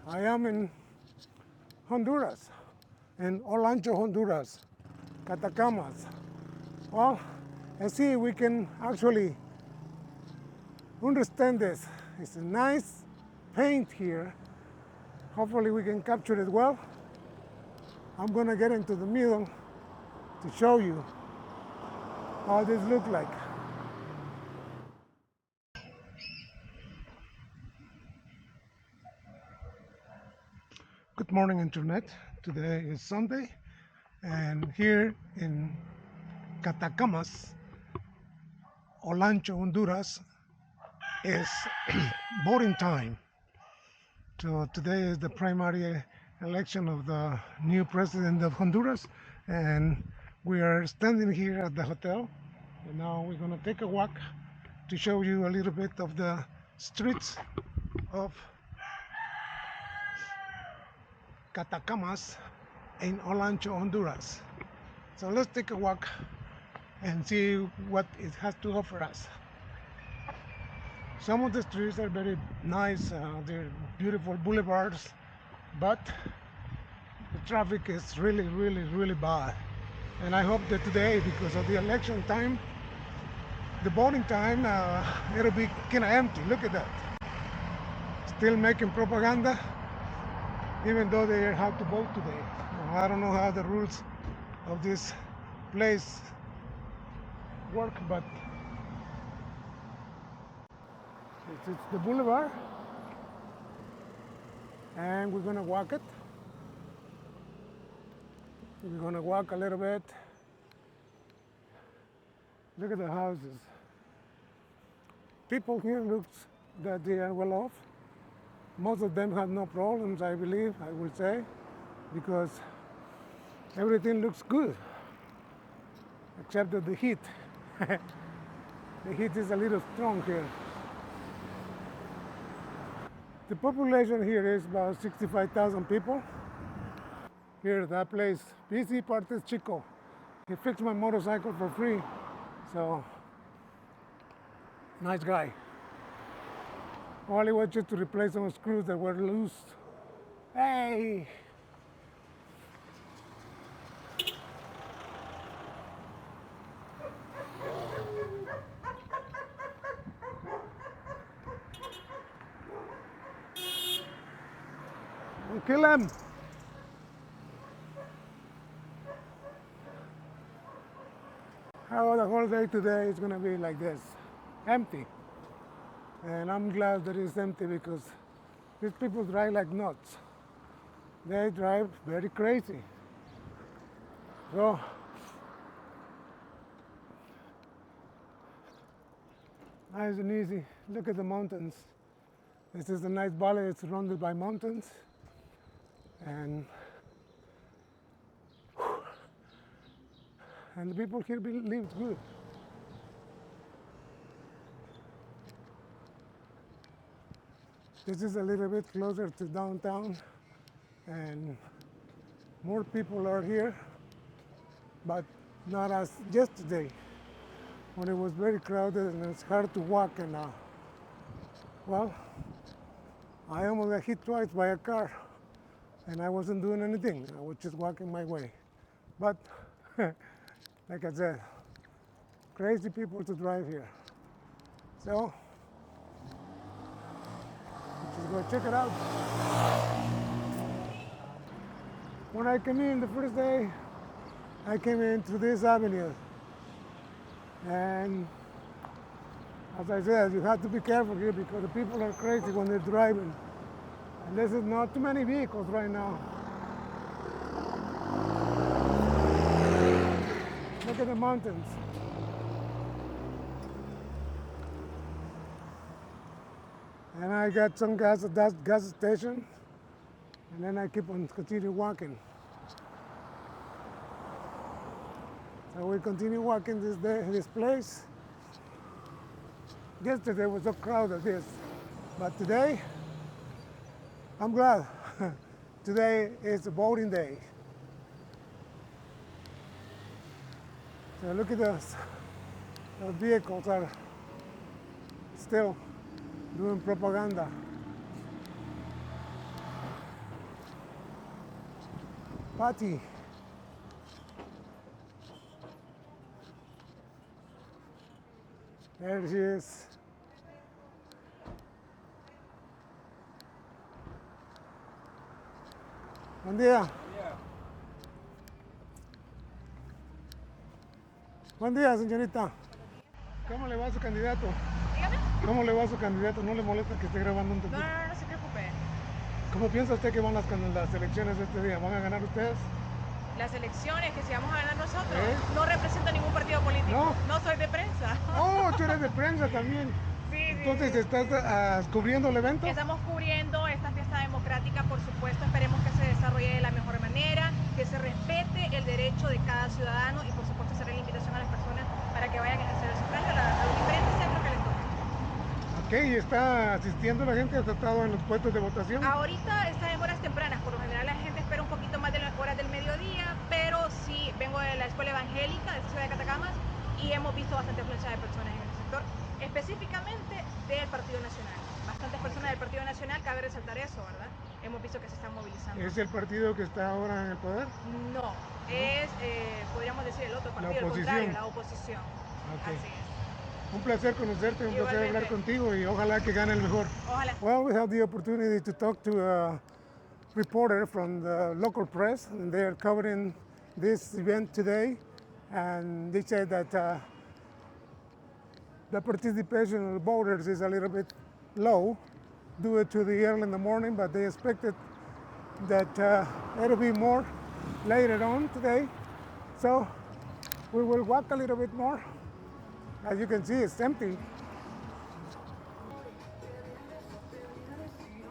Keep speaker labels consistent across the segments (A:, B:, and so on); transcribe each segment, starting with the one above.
A: I am in Honduras, in Olancho, Honduras, Catacamas. Well, let's see if we can actually understand this. It's a nice paint here. Hopefully we can capture it well. I'm gonna get into the middle to show you how this looks like. Good morning, Internet. Today is Sunday, and here in Catacamas, Olancho, Honduras, is voting time. So today is the primary election of the new president of Honduras, and we are standing here at the hotel, and now we're going to take a walk to show you a little bit of the streets of Catacamas in Olancho, Honduras. So let's take a walk and see what it has to offer us. Some of the streets are very nice, they're beautiful boulevards, but the traffic is really bad. And I hope that today, because of the election time, the voting time, it'll be kind of empty. Look at that. Still making propaganda, even though they have to vote today. I don't know how the rules of this place work, but it's the boulevard, and we're gonna walk it. We're gonna walk a little bit. Look at the houses. People here looks that they are well off. Most of them have no problems, I believe, I would say, because everything looks good, except that the heat. The heat is a little strong here. The population here is about 65,000 people. Here, that place, busy Partes Chico. He fixed my motorcycle for free, so nice guy. All he was just to replace some screws that were loose. Hey! Don't kill him! How the whole day today is gonna be like this, empty. And I'm glad that it's empty because these people drive like nuts. They drive very crazy. So, nice and easy. Look at the mountains. This is a nice valley. It's surrounded by mountains. And the people here live good. This is a little bit closer to downtown, and more people are here, but not as yesterday, when it was very crowded and it's hard to walk. And well, I almost got hit twice by a car, and I wasn't doing anything. I was just walking my way. But like I said, crazy people to drive here. So let's go check it out. When I came in the first day, I came in through this avenue. And as I said, you have to be careful here because the people are crazy when they're driving. And there's not too many vehicles right now. Look at the mountains. And I got some gas at that gas station, and then I continue walking. So we continue walking this place. Yesterday was so crowded, but today, I'm glad. Today is a voting day. So look at this. The vehicles are still doing propaganda. Patty. There she is. Buen día. Buen día, señorita. ¿Cómo le va a su candidato?
B: Dígame.
A: ¿Cómo le va a su candidato? ¿No le molesta que esté grabando un
B: No,
A: poquito?
B: no se preocupe.
A: ¿Cómo piensa usted que van las elecciones de este día? ¿Van a ganar ustedes?
B: Las elecciones que si vamos a ganar nosotros,
A: ¿Eh?
B: no represento ningún partido político.
A: ¿No?
B: No soy de prensa.
A: Oh, tú eres de prensa también.
B: Sí,
A: Entonces,
B: sí.
A: ¿estás cubriendo el evento?
B: Estamos cubriendo esta fiesta democrática, por supuesto. Esperemos que se desarrolle de la mejor manera, que se respete el derecho de cada ciudadano y, por supuesto, hacer la invitación a las personas para que vayan a ejercer el sufragio a los diferentes centros que les toquen.
A: Ok, ¿y está asistiendo la gente? ¿Ha estado en los puestos de votación?
B: Ahorita está en horas tempranas, por lo general la gente espera un poquito más de las horas del mediodía, pero sí, vengo de la escuela evangélica de esta ciudad de Catacamas y hemos visto bastante afluencia de personas en el sector, específicamente del Partido Nacional. Bastantes personas del Partido Nacional, cabe resaltar eso, ¿verdad? Hemos visto que se están movilizando.
A: ¿Es el partido que está ahora en el poder?
B: No, es, podríamos decir, el otro partido, el contrario, la oposición.
A: Okay.
B: Así es.
A: Un placer conocerte, un placer hablar contigo y ojalá que gane el mejor.
B: Ojalá.
A: Well, we have the opportunity to talk to a reporter from the local press, and they are covering this event today. And they said that the participation of the voters is a little bit low due to the early in the morning, but they expected that it'll be more later on today. So we will walk a little bit more. As you can see, it's empty.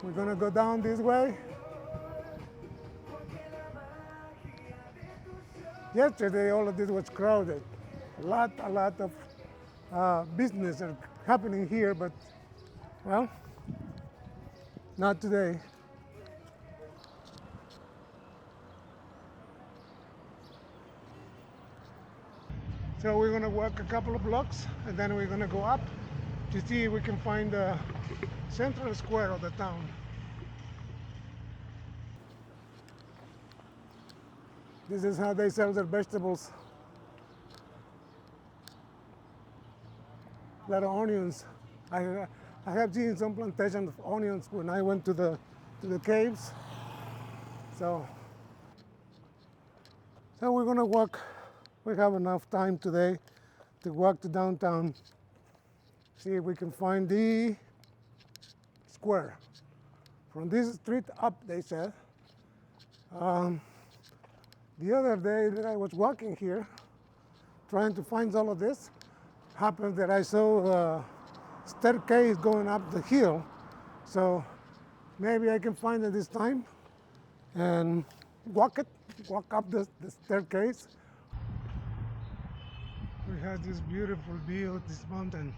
A: We're gonna go down this way. Yesterday, all of this was crowded. A lot of business are happening here, but well, not today. So we're gonna walk a couple of blocks and then we're gonna go up to see if we can find the central square of the town. This is how they sell their vegetables. A lot of onions. I have seen some plantations of onions when I went to the caves. So we're gonna walk. We have enough time today to walk to downtown, see if we can find the square. From this street up, they said. The other day that I was walking here, trying to find all of this, happened that I saw a staircase going up the hill. So maybe I can find it this time and walk up the staircase. We have this beautiful view of this mountain.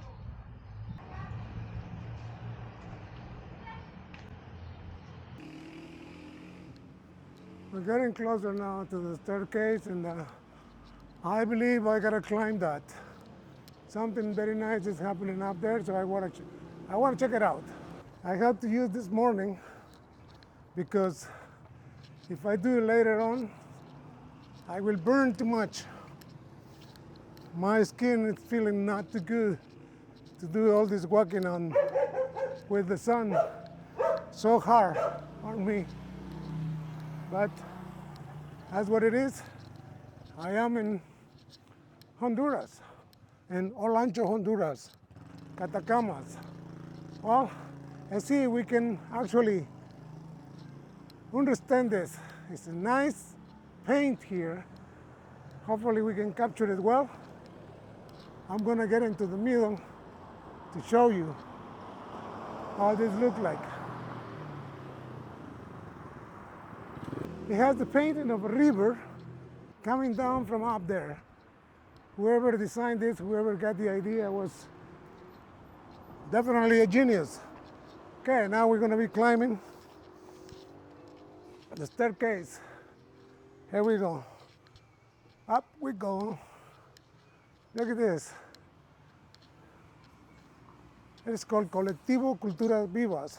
A: We're getting closer now to the staircase, and I believe I gotta climb that. Something very nice is happening up there, so I want to check it out. I have to use this morning because if I do it later on, I will burn too much. My skin is feeling not too good to do all this walking on with the sun so hard on me. But that's what it is. I am in Honduras, in Olancho, Honduras, Catacamas. Well, let's see if we can actually understand this. It's a nice paint here. Hopefully we can capture it well. I'm gonna get into the middle to show you how this looks like. It has the painting of a river coming down from up there. Whoever designed this, whoever got the idea was definitely a genius. Okay, now we're gonna be climbing the staircase. Here we go. Up we go. Look at this. It's called Colectivo Culturas Vivas,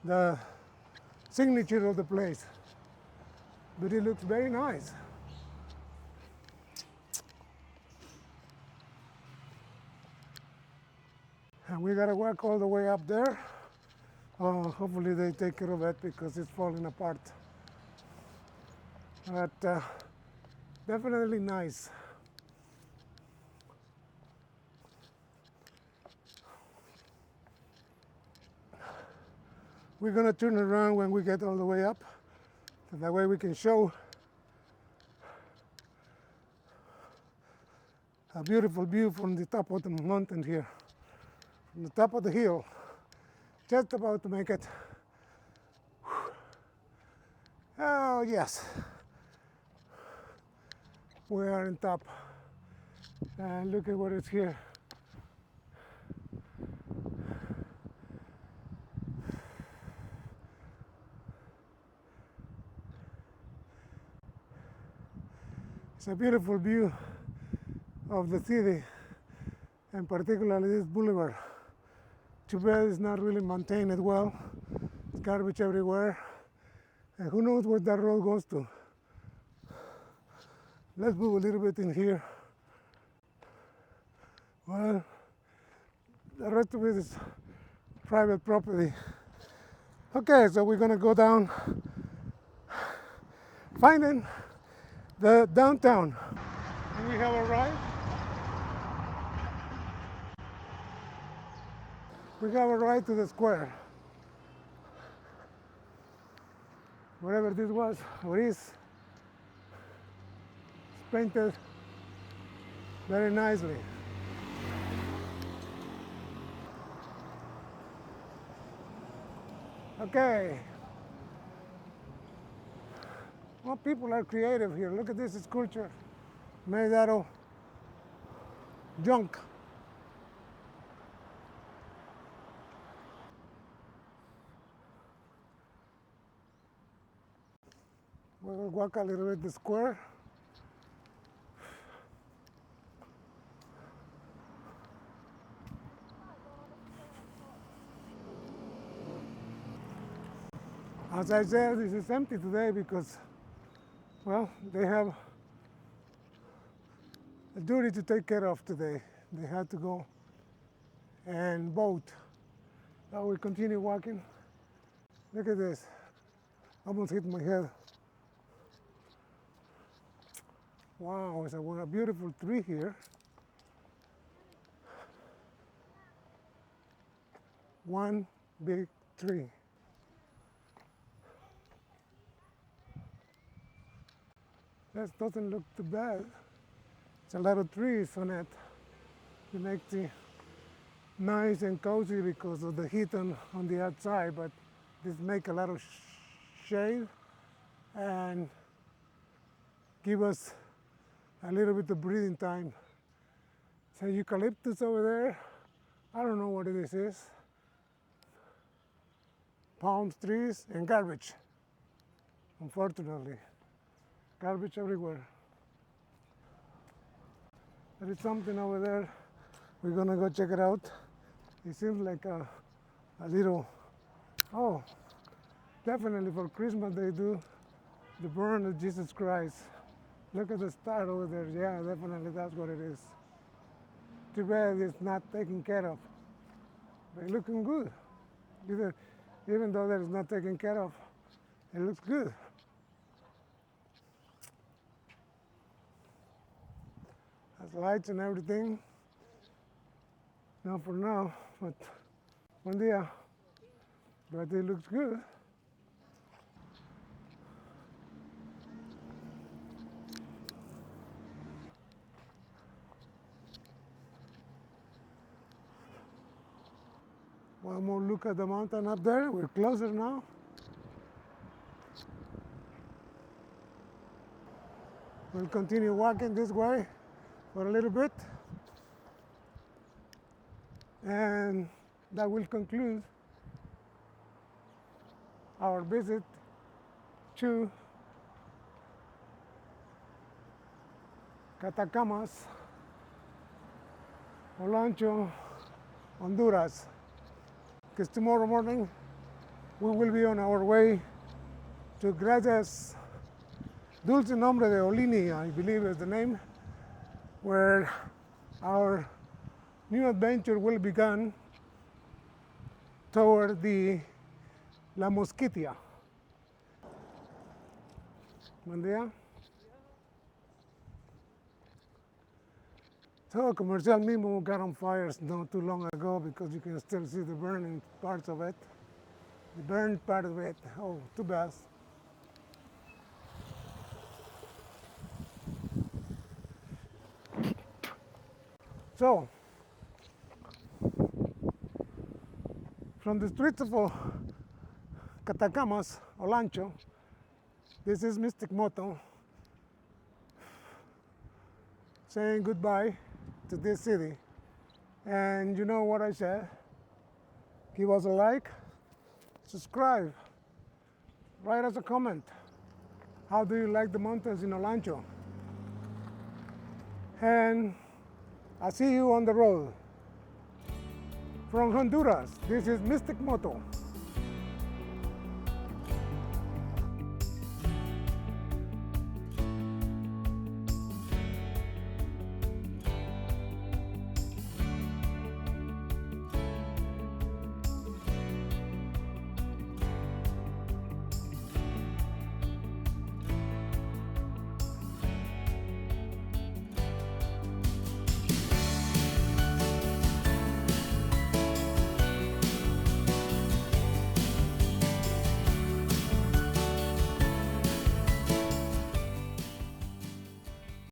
A: the signature of the place. but it looks very nice. And we gotta walk all the way up there. Hopefully they take care of it because it's falling apart. But definitely nice. We're gonna turn around when we get all the way up, so that way we can show a beautiful view from the top of the mountain here, from the top of the hill. Just about to make it. Oh yes, we are on top, and look at what is here. It's a beautiful view of the city, and particularly this boulevard. Too bad it's not really maintained well. There's garbage everywhere, and who knows where that road goes to. Let's move a little bit in here. Well, the rest of it is private property. Okay, so we're gonna go down, finding the downtown. And we have arrived. We have arrived to the square. Whatever this was or is, it's painted very nicely. Okay. Well, people are creative here. Look at this sculpture made out of junk. We'll walk a little bit the square. As I said, this is empty today because, well, they have a duty to take care of today. They had to go and vote. Now we continue walking. Look at this. Almost hit my head. Wow, it's a beautiful tree here. One big tree. That doesn't look too bad. It's a lot of trees on it. It makes it nice and cozy because of the heat on the outside, but this make a lot of shade and give us a little bit of breathing time. So eucalyptus over there, I don't know what this is. Palm trees and garbage, unfortunately. Garbage everywhere. There is something over there. We're gonna go check it out. It seems like a little, oh, definitely for Christmas they do the burn of Jesus Christ. Look at the star over there. Yeah, definitely that's what it is. Too bad it's not taken care of. But looking good. Even though that is not taken care of, it looks good. Has lights and everything. Not for now, but one day. But it looks good. One more look at the mountain up there. We're closer now. We'll continue walking this way for a little bit. And that will conclude our visit to Catacamas, Olancho, Honduras. Because tomorrow morning we will be on our way to Gracias Dulce Nombre de Olini, I believe is the name, where our new adventure will begin toward the La Mosquitia. Buen día. So Comercial mismo got on fire not too long ago because you can still see the burning parts of it. The burned part of it. Oh, too bad. So, from the streets of Catacamas, Olancho, this is Mystic Moto saying goodbye to this city. And you know what I said? Give us a like, subscribe, write us a comment. How do you like the mountains in Olancho? And I'll see you on the road. From Honduras, this is Mystic Moto.